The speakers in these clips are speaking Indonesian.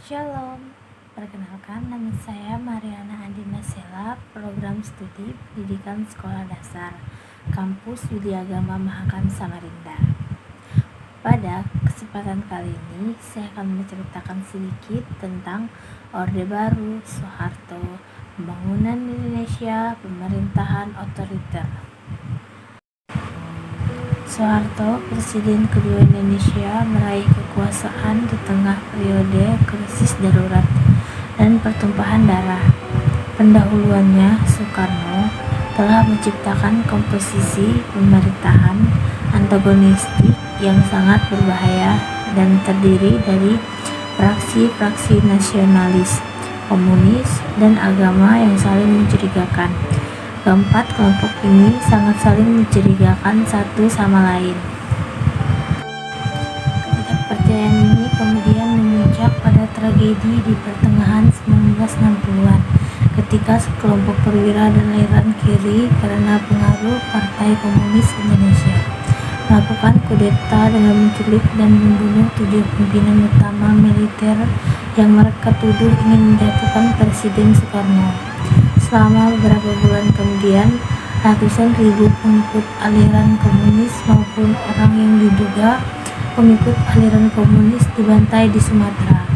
Shalom, perkenalkan nama saya Mariana Andina Sela, program studi pendidikan sekolah dasar, kampus Widyagama Mahakam Samarinda. Pada kesempatan kali ini, saya akan menceritakan sedikit tentang Orde Baru, Soeharto, pembangunan Indonesia, pemerintahan otoriter. Soeharto, Presiden kedua Indonesia, meraih kekuasaan di tengah periode krisis darurat dan pertumpahan darah. Pendahuluannya, Soekarno, telah menciptakan komposisi pemerintahan antagonistik yang sangat berbahaya dan terdiri dari fraksi-fraksi nasionalis, komunis, dan agama yang saling mencurigakan. Keempat kelompok ini sangat saling mencurigakan satu sama lain. Ketidakpercayaan ini kemudian memuncak pada tragedi di pertengahan 1960-an ketika sekelompok perwira dan aliran kiri karena pengaruh Partai Komunis Indonesia melakukan kudeta dengan menculik dan membunuh 7 pimpinan utama militer yang mereka tuduh ingin menjatuhkan Presiden Soekarno. Selama beberapa bulan kemudian, ratusan ribu pengikut aliran komunis maupun orang yang diduga pengikut aliran komunis dibantai di Sumatera,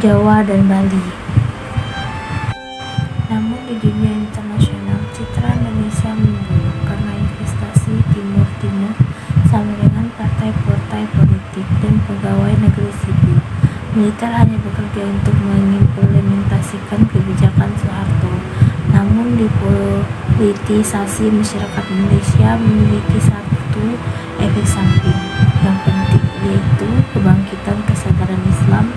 Jawa, dan Bali. Namun di dunia internasional, citra Indonesia memburuk karena investasi Timur-Timur sama dengan partai-partai politik dan pegawai negeri sipil. Militer hanya bekerja untuk mengimplementasikan kebijakan Soeharto. Namun dipolitisasi masyarakat Indonesia memiliki satu efek samping yang penting, yaitu kebangkitan kesadaran Islam,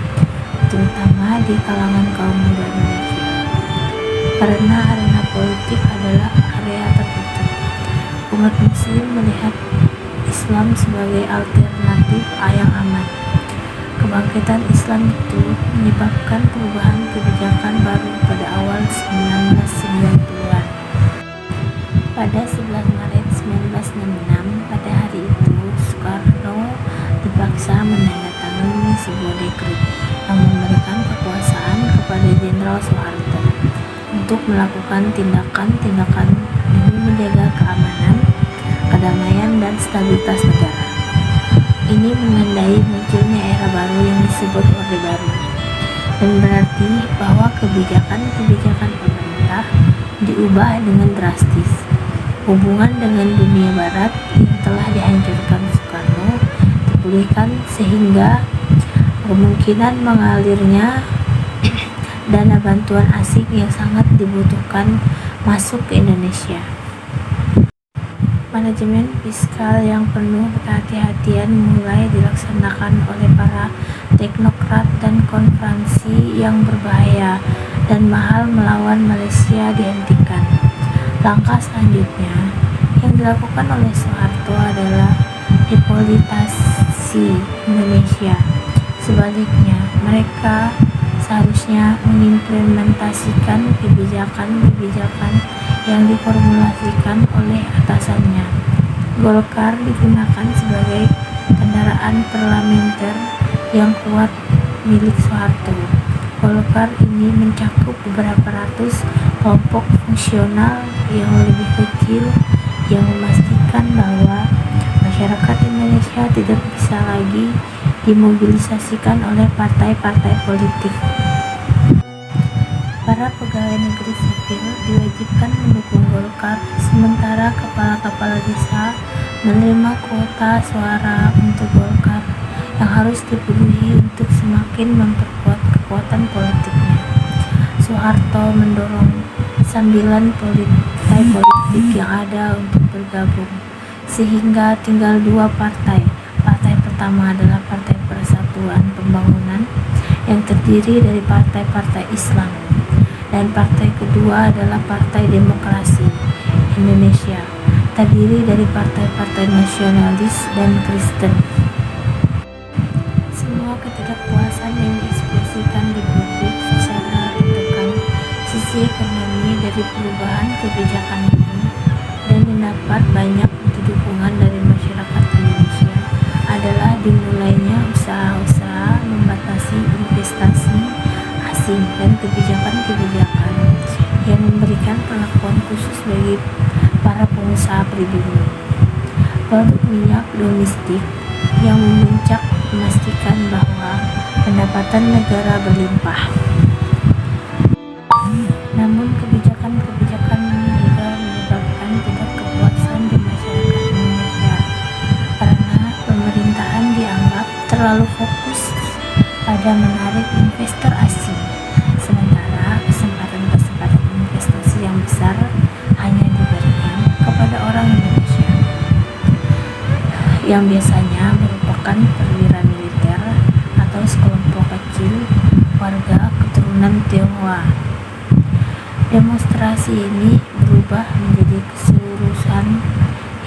terutama di kalangan kaum muda Indonesia. Karena arena politik adalah area tertutup, umat Muslim melihat Islam sebagai alternatif yang aman. Kebangkitan Islam itu menyebabkan perubahan kebijakan baru pada awal 1990-an. Pada 11 Maret 1966, pada hari itu, Soekarno dipaksa menandatangani sebuah dekret yang memberikan kekuasaan kepada Jenderal Soeharto untuk melakukan tindakan-tindakan demi menjaga keamanan, kedamaian, dan stabilitas negara. Ini menandai munculnya era baru yang disebut Orde Baru, dan berarti bahwa kebijakan-kebijakan pemerintah diubah dengan drastis. Hubungan dengan dunia barat yang telah dihancurkan Soekarno dipulihkan sehingga kemungkinan mengalirnya dana bantuan asing yang sangat dibutuhkan masuk ke Indonesia. Manajemen fiskal yang penuh kehati-hatian mulai dilaksanakan oleh para teknokrat dan konferensi yang berbahaya dan mahal melawan Malaysia dihentikan. Langkah selanjutnya yang dilakukan oleh Soeharto adalah depolitisasi Indonesia. Sebaliknya, mereka seharusnya mengimplementasikan kebijakan-kebijakan yang diformulasikan oleh atasannya. Golkar digunakan sebagai kendaraan parlementer yang kuat milik Soeharto. Golkar ini mencakup beberapa ratus kelompok fungsional yang lebih kecil yang memastikan bahwa masyarakat Indonesia tidak bisa lagi dimobilisasikan oleh partai-partai politik. Para pegawai negeri sipil diwajibkan mendukung Golkar, sementara kepala-kepala desa menerima kuota suara untuk Golkar yang harus dipenuhi untuk semakin memperkuat kekuatan politiknya. Soeharto mendorong sambilan partai politik yang ada untuk bergabung, sehingga tinggal dua partai. Partai pertama adalah Partai Persatuan Pembangunan yang terdiri dari partai-partai Islam, dan partai kedua adalah Partai Demokrasi Indonesia, terdiri dari partai-partai nasionalis dan Kristen. Semua ketidakpuasan yang diekspresikan di publik secara ditekan sisi ekonomi dari perubahan kebijakan ini dan mendapat banyak dukungan dari masyarakat Indonesia adalah dimulainya usaha-usaha membatasi investasi asing dan kebijakan-kebijakan yang memberikan perlakuan khusus bagi para pengusaha pribumi. Produk minyak domestik yang memuncak memastikan bahwa pendapatan negara berlimpah. Namun kebijakan-kebijakan ini juga menyebabkan tidak kepuasan di masyarakat Indonesia karena pemerintahan dianggap terlalu fokus pada menarik investor asing, sementara kesempatan-kesempatan investasi yang besar hanya diberikan kepada orang Indonesia yang biasanya merupakan perwira militer atau sekelompok kecil warga keturunan Tionghoa. Demonstrasi ini berubah menjadi kerusuhan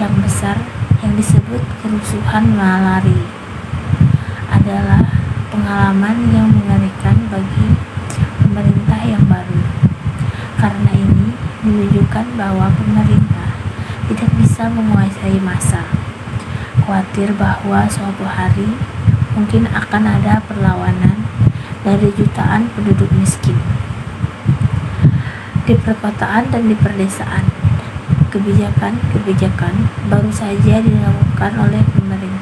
yang besar yang disebut kerusuhan Malari. Adalah pengalaman yang mengerikan bagi pemerintah yang baru. Karena ini menunjukkan bahwa pemerintah tidak bisa menguasai massa. Khawatir bahwa suatu hari mungkin akan ada perlawanan dari jutaan penduduk miskin di perkotaan dan di perdesaan. Kebijakan-kebijakan baru saja dilakukan oleh pemerintah